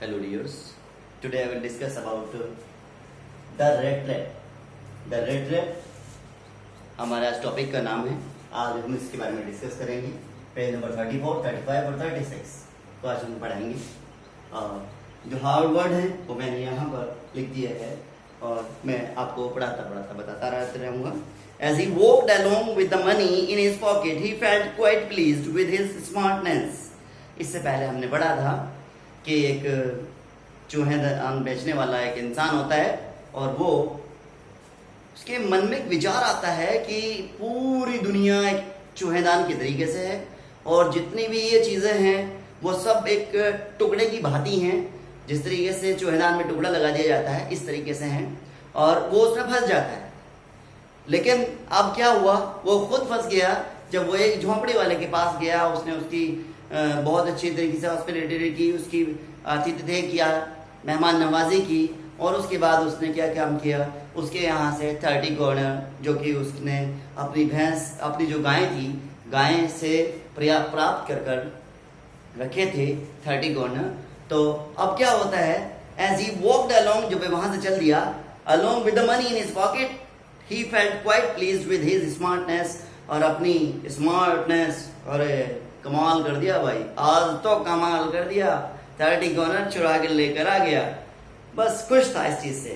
Hello dears. Today I will discuss about the red trap. The red trap हमारे आज topic का नाम है. आज हम इसके बारे में डिस्कस करेंगे. पेज नंबर 34, 35 और 36 तो आज हम पढ़ाएंगे. जो हार्ड वर्ड है वो मैंने यहाँ पर लिख दिया है और मैं आपको पढ़ाता बताता रहूँगा. As he walked along with the money in his pocket, he felt quite pleased with his smartness. इससे पहले हमने पढ़ा था कि एक चूहेदान बेचने वाला एक इंसान होता है और वो उसके मन में एक विचार आता है कि पूरी दुनिया एक चूहेदान के तरीके से है और जितनी भी ये चीज़ें हैं वो सब एक टुकड़े की भांति हैं. जिस तरीके से चूहेदान में टुकड़ा लगा दिया जाता है इस तरीके से हैं और वो उसमें फंस जाता है. लेकिन अब क्या हुआ, वो खुद फंस गया. जब वो एक झोंपड़ी वाले के पास गया, उसने उसकी बहुत अच्छी तरीके से हॉस्पिटलिटी की, उसकी आतिथ्य किया, मेहमान नवाजी की और उसके बाद उसने क्या काम किया, उसके यहाँ से 30 कॉर्नर जो कि उसने अपनी भैंस, अपनी जो गाय थी, गाय से प्राप्त कर रखे थे 30 कॉर्नर. तो अब क्या होता है, एज ही वॉकड अलोंग, जब वहां से चल दिया, along with the money in his pocket, he felt quite pleased with his smartness, और अपनी स्मार्टनेस, और कमाल कर दिया भाई, आज तो कमाल कर दिया, 30 कॉर्नर चुरा के लेकर आ गया. बस खुश था इस चीज से.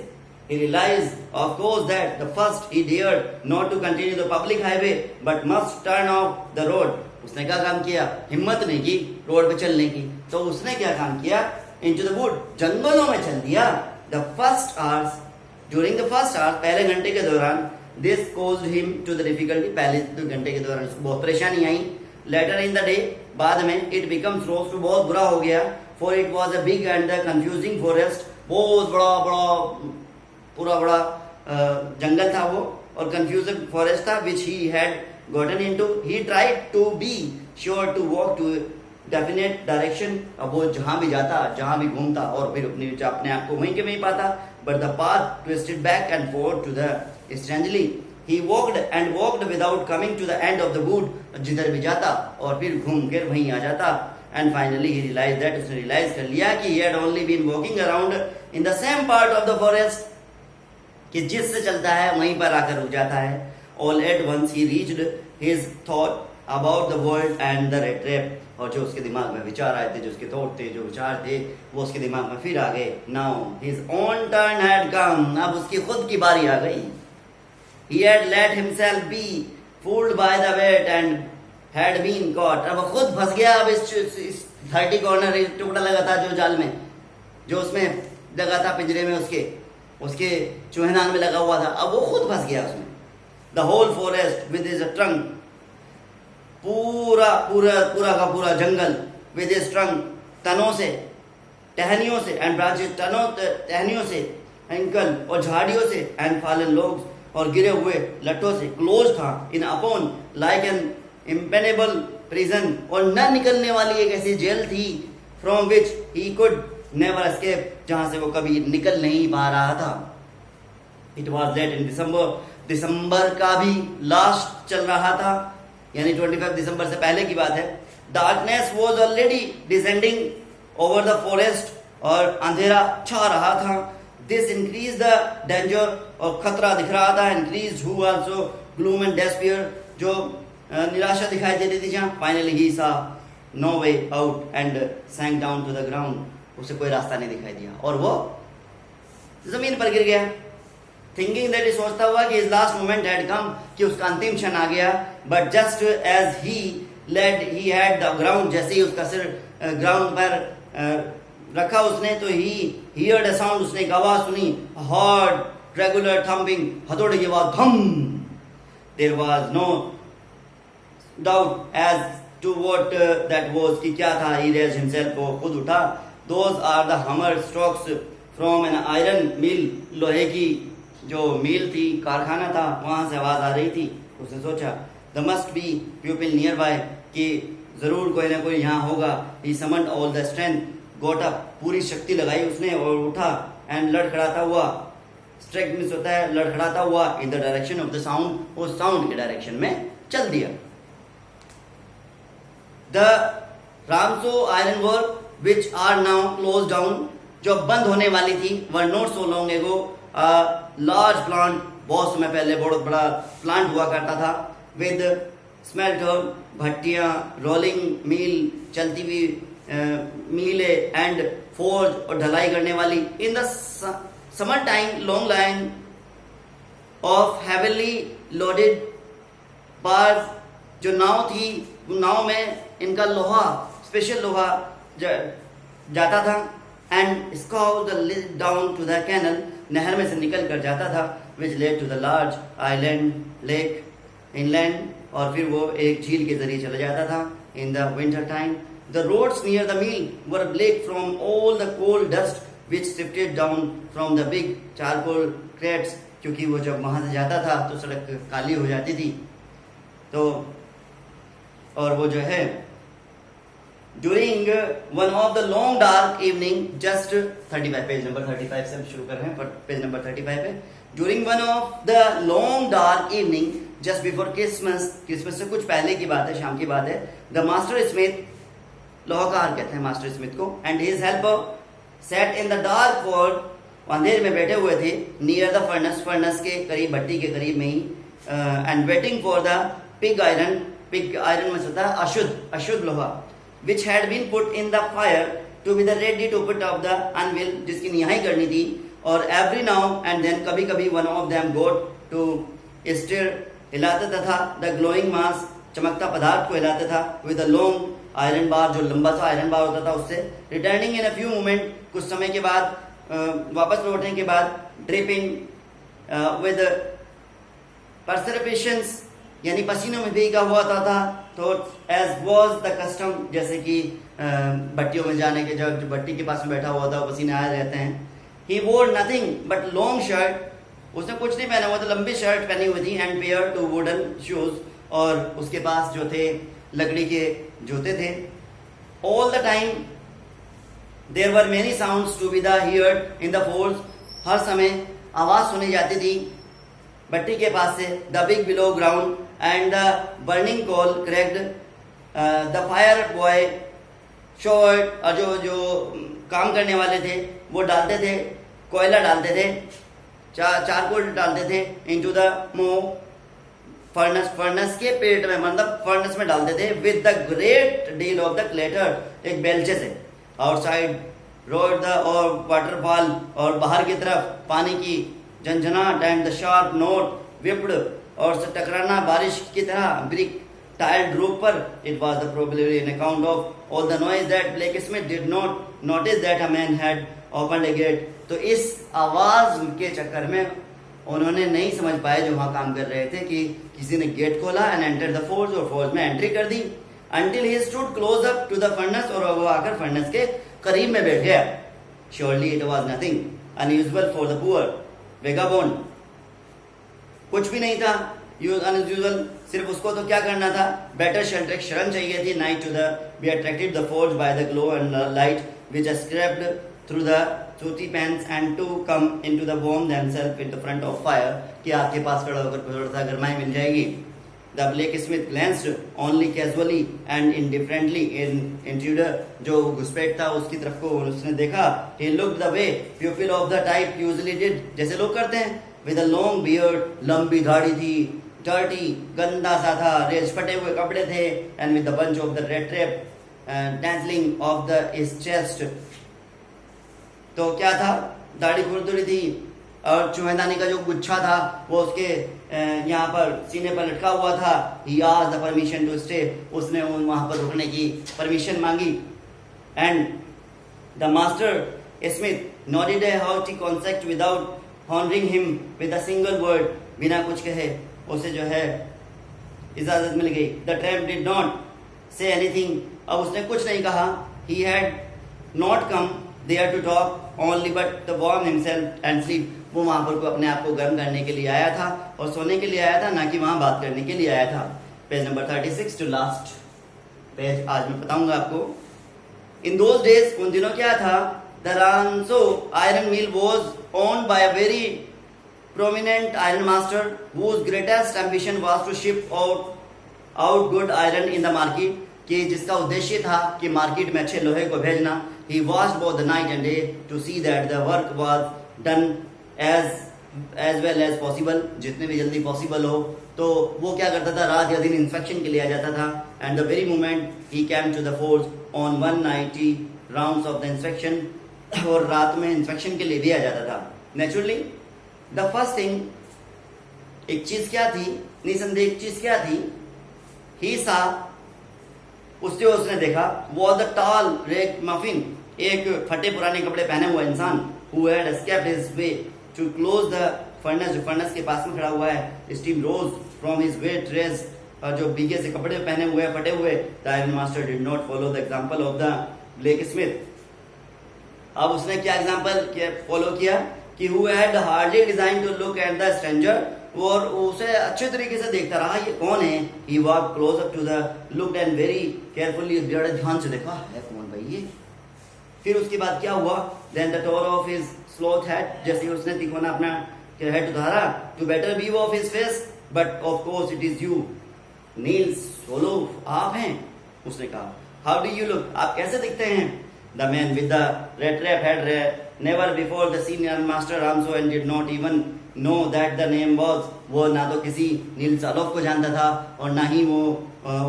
He realized, of course, that the first he dared not to continue the public highway, but must turn off the road. उसने क्या काम किया, हिम्मत नहीं की रोड पे चलने की, तो उसने क्या काम किया, into the wood, जंगलों में चल दिया. The first hours, during the first hour, पहले घंटे के दौरान, this caused him to the difficulty, पहले 2 घंटे के दौरान उसको बहुत परेशानी आई. Later in the day, बाद में it becomes rose to बहुत बुरा हो गया, for it was a big and a confusing forest. बहुत बड़ा जंगल था वो और confusing forest था, which he had gotten into. He tried to be sure to walk to definite direction. अब वो जहाँ भी जाता, जहाँ भी घूमता और फिर अपने आप को वहीं के वहीं पाता. But the path twisted back and forth to the strangely. He walked and walked without coming to the end of the wood. जिधर भी जाता और फिर घूम कर वहीं आ जाता. And finally he realized that, उसने realize कर लिया कि he had only been walking around in the same part of the forest, कि जिससे चलता है वहीं पर आकर रुक जाता है. All at once he reached his thought about the world and the red trap. और जो उसके दिमाग में विचार आए थे, जो उसके थॉट थे, जो विचार थे, वो उसके दिमाग में फिर आ गए. Now his own turn had come. अब उसकी खुद की बारी आ गई. He had let himself be fooled by the bait and had been caught. अब खुद फंस गया. अब इस 30 कॉर्नर टुकड़ा लगा था जो जाल में, जो उसमें लगा था पिंजरे में, उसके चूहेदान में लगा हुआ था. अब वो खुद फंस गया उसमें. The whole forest with his trunk, पूरा का पूरा जंगल, with his trunk, तनों से, टहनियों से, and branches, टहनियों से, अंकल और झाड़ियों से, and fallen logs, और गिरे हुए लट्टों से, क्लोज था, in upon like an impenetrable prison, और न निकलने वाली एक ऐसी जेल थी, from which he could never escape, जहां से वो कभी निकल नहीं पा रहा था. It was late in December का भी लास्ट चल रहा था, यानी 25 दिसंबर से पहले की बात है. Darkness was already descending over the forest, और अंधेरा छा रहा था. This increased the danger, और खतरा दिख रहा था. Increased who also gloom and despair, जो निराशा दिखाई दे रही थी जहाँ. Finally he saw no way out and sank down to the ground. उसे कोई रास्ता नहीं दिखाई दिया और वो जमीन पर गिर गया. Thinking that, सोचता हुआ कि his last moment had come, कि उसका अंतिम क्षण आ गया. But just as he had the ground, जैसे ही उसका सिर ग्राउंड पर रखा उसने, तो ही heard a sound, उसने एक आवाज सुनी. Hard regular thumping, हथौड़े की आवाज, धम. There was no doubt as to what that was, कि क्या था. He raised himself, वो खुद उठा. Those are the hammer strokes from an iron mill, लोहे की जो मिल थी, कारखाना था, वहां से आवाज आ रही थी. उसने सोचा, there must be people nearby, कि जरूर कोई ना कोई यहाँ होगा. He summoned all the strength, got up, पूरी शक्ति लगाई उसने और उठा. एंड लड़खड़ाता हुआ, स्ट्राइक मिस होता है, लड़खड़ाता हुआ, in the direction of the sound, उस साउंड के डायरेक्शन में चल दिया. The Ransome iron work, which are now closed down, जो बंद होने वाली थी, were not so long ago a large plant, बहुत समय पहले बहुत बड़ा प्लांट हुआ करता था, with smelter, भट्टियाँ, rolling mill, चलती हुई मिले, and forge और ढलाई करने वाली. In the summer time, long line of heavily loaded barges, जो नाव थी, नाव में इनका लोहा, स्पेशल लोहा जाता था, and scour the lid down to the canal, नहर में से निकल कर जाता था, which led to the large island lake inland, और फिर वो एक झील के जरिए चला जाता था. In the winter time, the roads near the mill were black from all the coal dust which sifted down from the big charcoal crates, क्योंकि वो जब वहाँ से जाता था तो सड़क काली हो जाती थी. तो और वो जो है during one of the long dark evening, just 35, page number 35 से हम शुरू कर रहे हैं, पर पेज नंबर 35 है. During one of the long dark evening, just before Christmas, Christmas से कुछ पहले की बात है, शाम की बात है, the master smith, लोहाकार कहते हैं मास्टर स्मिथ को, and his helper sat in the dark for, अंधेर में बैठे हुए थे, near the furnace, furnace के करीब, भट्टी के करीब में ही, and waiting for the pig iron में होता है अशुद्ध लोहा, which had been put in the fire to be the ready to put up the anvil, जिसकी निहाई करनी थी. और every now and then, कभी कभी one of them got to stir, हिलाता था the glowing mass, चमकता पदार्थ को हिलाता था, with a long iron bar, जो लंबा सा आयरन बार होता था उससे. Returning in a few moment, कुछ समय के बाद, वापस लौटने के बाद, dripping with perspiration, यानी पसीनों में भीगा हुआ था. तो as was the custom, जैसे कि भट्टियों में जाने के, जब भट्टी के पास में बैठा हुआ था वो पसीने आए रहते हैं. He wore nothing but long shirt, उसने कुछ नहीं पहना हुआ था, लंबी शर्ट पहनी हुई थी, and pair to wooden shoes, और उसके पास जो थे लकड़ी के जूते थे. All the time there were many sounds to be heard in the forge, हर समय आवाज सुनी जाती थी भट्टी के पास से. The big below ground and the burning coal cracked, the fire boy showed, जो काम करने वाले थे वो डालते थे, कोयला डालते थे, चारकोल डालते थे, into the mow, फर्नेस के पेट में, मतलब फर्नेस में डालते थे, with the great deal of the clatter, एक बेलचे से. outside roared the और वाटरफॉल, और बाहर की तरफ पानी की झंझनाहट, and the sharp note whipped, और से टकराना बारिश की तरह ब्रिक tiled roof पर. It was the probably an account of all the noise that blacksmith did not notice that a man had opened a gate. तो इस आवाज के चक्कर में उन्होंने नहीं समझ पाए जो वहां काम कर रहे थे कि किसी ने गेट खोला, and entered the forge, और फोर्ज में एंट्री कर दी, until he stood close up to the furnace, और वो आकर फर्नेस के करीब में बैठ गया. Surely it was nothing unusual for the poor vagabond, कुछ भी नहीं था unusual, सिर्फ उसको तो क्या करना था, better shelter, एक शरण चाहिए थी, night to the be attracted the forge by the glow and the light which escaped through the सूती pans, and to come into the warm themselves in the front of fire, कि आपके पास खड़ा होकर थोड़ा सा गरमाई मिल जाएगी. The blacksmith glanced only casually and indifferently in intruder, जो घुसपैठ था उसकी तरफ को उसने देखा. He looked the way pupil of the type usually did, जैसे लोग करते हैं. With a long beard, लंबी दाढ़ी थी, dirty, गंदा सा था, रेज फटे हुए कपड़े थे, and with the bunch of the red tape dazzling of his chest. तो क्या था, दाढ़ी खुरदुरी थी, और चूहेदानी का जो गुच्छा था वो उसके यहाँ पर सीने पर लटका हुआ था. He asked the permission to stay, उसने वहाँ पर रुकने की परमिशन मांगी. And the master smith nodded a hearty consent without honoring him with a single word, बिना कुछ कहे उसे जो है इजाजत मिल गई. The tramp did not say anything, अब उसने कुछ नहीं कहा. He had not come there to talk only but to warm himself and sleep, वो वहां पर को अपने आप को गर्म करने के लिए आया था और सोने के लिए आया था, ना कि वहां बात करने के लिए आया था. Page number 36 to last page आज मैं बताऊंगा आपको. इन दोज डेज, उन दिनों क्या था, the Ransome iron mill was owned by a very prominent iron master whose greatest ambition was to ship out good iron in the market. कि जिसका उद्देश्य था कि मार्केट में अच्छे लोहे को भेजना। He watched both the night and day to see that the work was done as well as possible, जितने भी जल्दी पॉसिबल हो। तो वो क्या करता था, रात या दिन इंस्पेक्शन के लिए आ जाता था। And the very moment he came to the force on 190 rounds of the inspection, और रात में इंस्पेक्शन के लिए भी आ जाता था। नेचुरली द फर्स्ट थिंग, एक चीज क्या थी, निसंदेह एक चीज क्या थी, ही सा, उसने देखा, was the tall ragamuffin, एक फटे पुराने कपड़े पहने हुआ इंसान, who had escaped his way to close the furnace, जो फर्नेस के पास में खड़ा हुआ है। Steam rose from his wet rags, जो भीगे से कपड़े पहने हुए फटे हुए। The iron master did not follow the example of the blacksmith स्मिथ। अब उसने क्या एग्जांपल फॉलो किया कि who had hardly design to look at the stranger, और उसे अच्छे तरीके से देखता रहा, ये कौन है। He walk close up to the looked and very carefully, बड़े ध्यान से देखा, है कौन भाई ये। फिर उसके बाद क्या हुआ, then the tore off his sloth head, जैसे उसने तिकोना अपना हेड उतारा, to better view of his face, but of course it is you Niels Soloff, आप हैं। उसने कहा, हाउ डू यू लुक, आप कैसे दिखते हैं। The man with the red trap head never before the senior master Ransome and did not even know that the name was, वो ना तो किसी नील सालोफ को जानता था और ना ही वो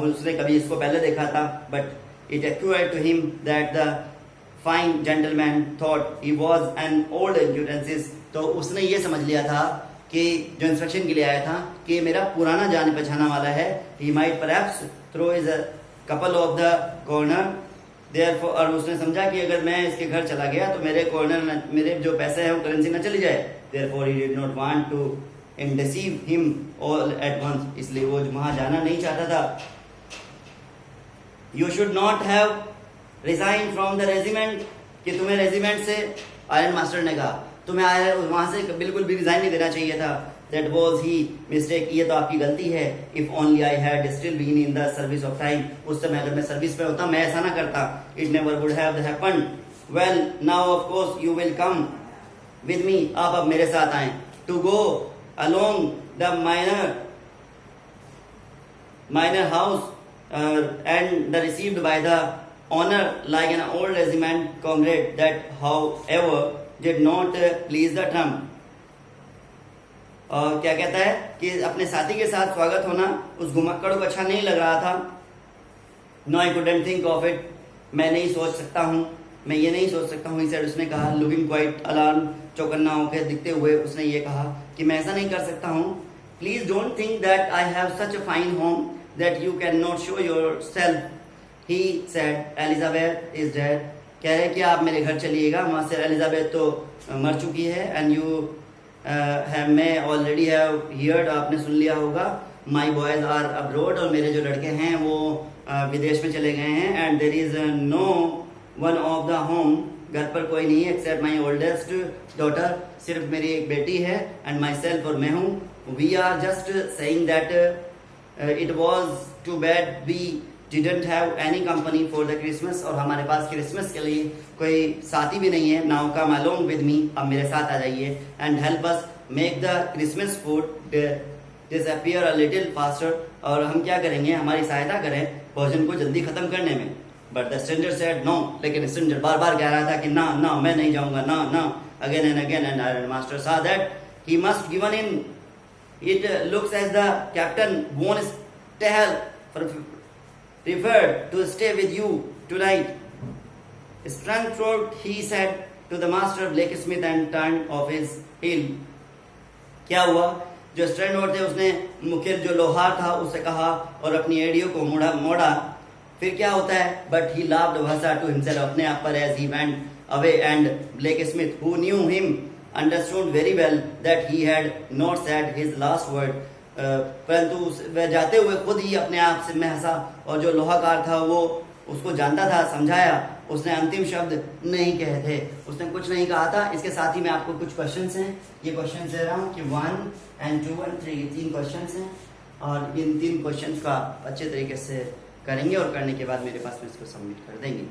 उसने कभी इसको पहले देखा था। But it occurred to him that the fine gentleman thought he was an old acquaintance, तो उसने ये समझ लिया था कि जो इंस्पेक्शन के लिए आया था कि मेरा पुराना जाने पहचाना वाला है। he might perhaps throw his couple of the corner therefore, और उसने समझा कि अगर मैं इसके घर चला गया तो मेरे कॉर्नर, मेरे जो पैसे है वो करेंसी ना चली जाए। therefore he did not want to deceive him all at once, इसलिए वो वहां जाना नहीं चाहता था। you should not have resigned from the regiment, कि तुम्हें रेजिमेंट से, आयरन मास्टर ने कहा, तुम्हें वहां से बिल्कुल भी रिजाइन नहीं देना चाहिए था। that was he mistake, ये तो आपकी गलती है। if only I had still been in the service of time, उस समय अगर मैं सर्विस पे होता मैं ऐसा ना करता। it never would have happened। well now of course you will come with me, आप अब मेरे साथ आए। to go along the minor house and the received by the honor like an old regiment comrade, that however did not please the Trump। क्या कहता है कि अपने साथी के साथ स्वागत होना उस घुमक्कड़ को अच्छा नहीं लग रहा था। No I couldn't think of it, मैं नहीं सोच सकता हूँ, मैं ये नहीं सोच सकता हूँ। इस उसने कहा, लुकिंग क्वाइट अलार्म, चौकन्ना होकर दिखते हुए उसने ये कहा कि मैं ऐसा नहीं कर सकता हूँ। Please don't think that I have such a fine home that you can not show your self. He said Elizabeth is dead, कह रहे कि आप मेरे घर चलिएगा, वहां से एलिजाबेथ तो मर चुकी है। एंड यू मैं ऑलरेडी हैव हियर्ड, आपने सुन लिया होगा। माई बॉयज आर अब्रोड, और मेरे जो लड़के हैं वो विदेश में चले गए हैं। And there is no one of the home, घर पर कोई नहीं है, एक्सेप्ट माई ओल्डेस्ट डॉटर, सिर्फ मेरी एक बेटी है। एंड माई सेल्फ, और मैं हूँ। We are just saying that it was too bad we didn't have any company for the Christmas, और हमारे पास क्रिसमस के लिए कोई साथी भी नहीं है। Now come along with me, अब मेरे साथ आ जाइए। And help us make the Christmas food disappear a little faster, और हम क्या करेंगे, हमारी सहायता करें भोजन को जल्दी खत्म करने में। But the stranger said no, लेकिन स्ट्रेंजर बार बार कह रहा था कि ना ना मैं नहीं जाऊंगा, ना ना, again and again. And iron master saw that he must given in. It looks as the captain von Stahel preferred to stay with you tonight. Strangford, he said to the master blacksmith and turned off his heel. क्या हुआ, जो स्ट्रैंडवर्ड थे उसने मुख्य जो लोहार था उससे कहा और अपनी एडियो को मोड़ा। फिर क्या होता है, बट ही लाफ्ड भाषा टू हिमसेल्फ, अपने आप पर, as he went away. And blacksmith who knew him understood very well that he had not said his last word, परंतु वह जाते हुए खुद ही अपने आप से में हंसा, और जो लोहाकार था वो उसको जानता था, समझाया, उसने अंतिम शब्द नहीं कहे थे, उसने कुछ नहीं कहा था। इसके साथ ही मैं आपको कुछ क्वेश्चंस हैं, ये क्वेश्चंस दे रहा हूँ कि 1 and 2 and 3, ये 3 क्वेश्चंस हैं, और इन 3 क्वेश्चंस का अच्छे तरीके से करेंगे और करने के बाद मेरे पास में इसको सबमिट कर देंगे।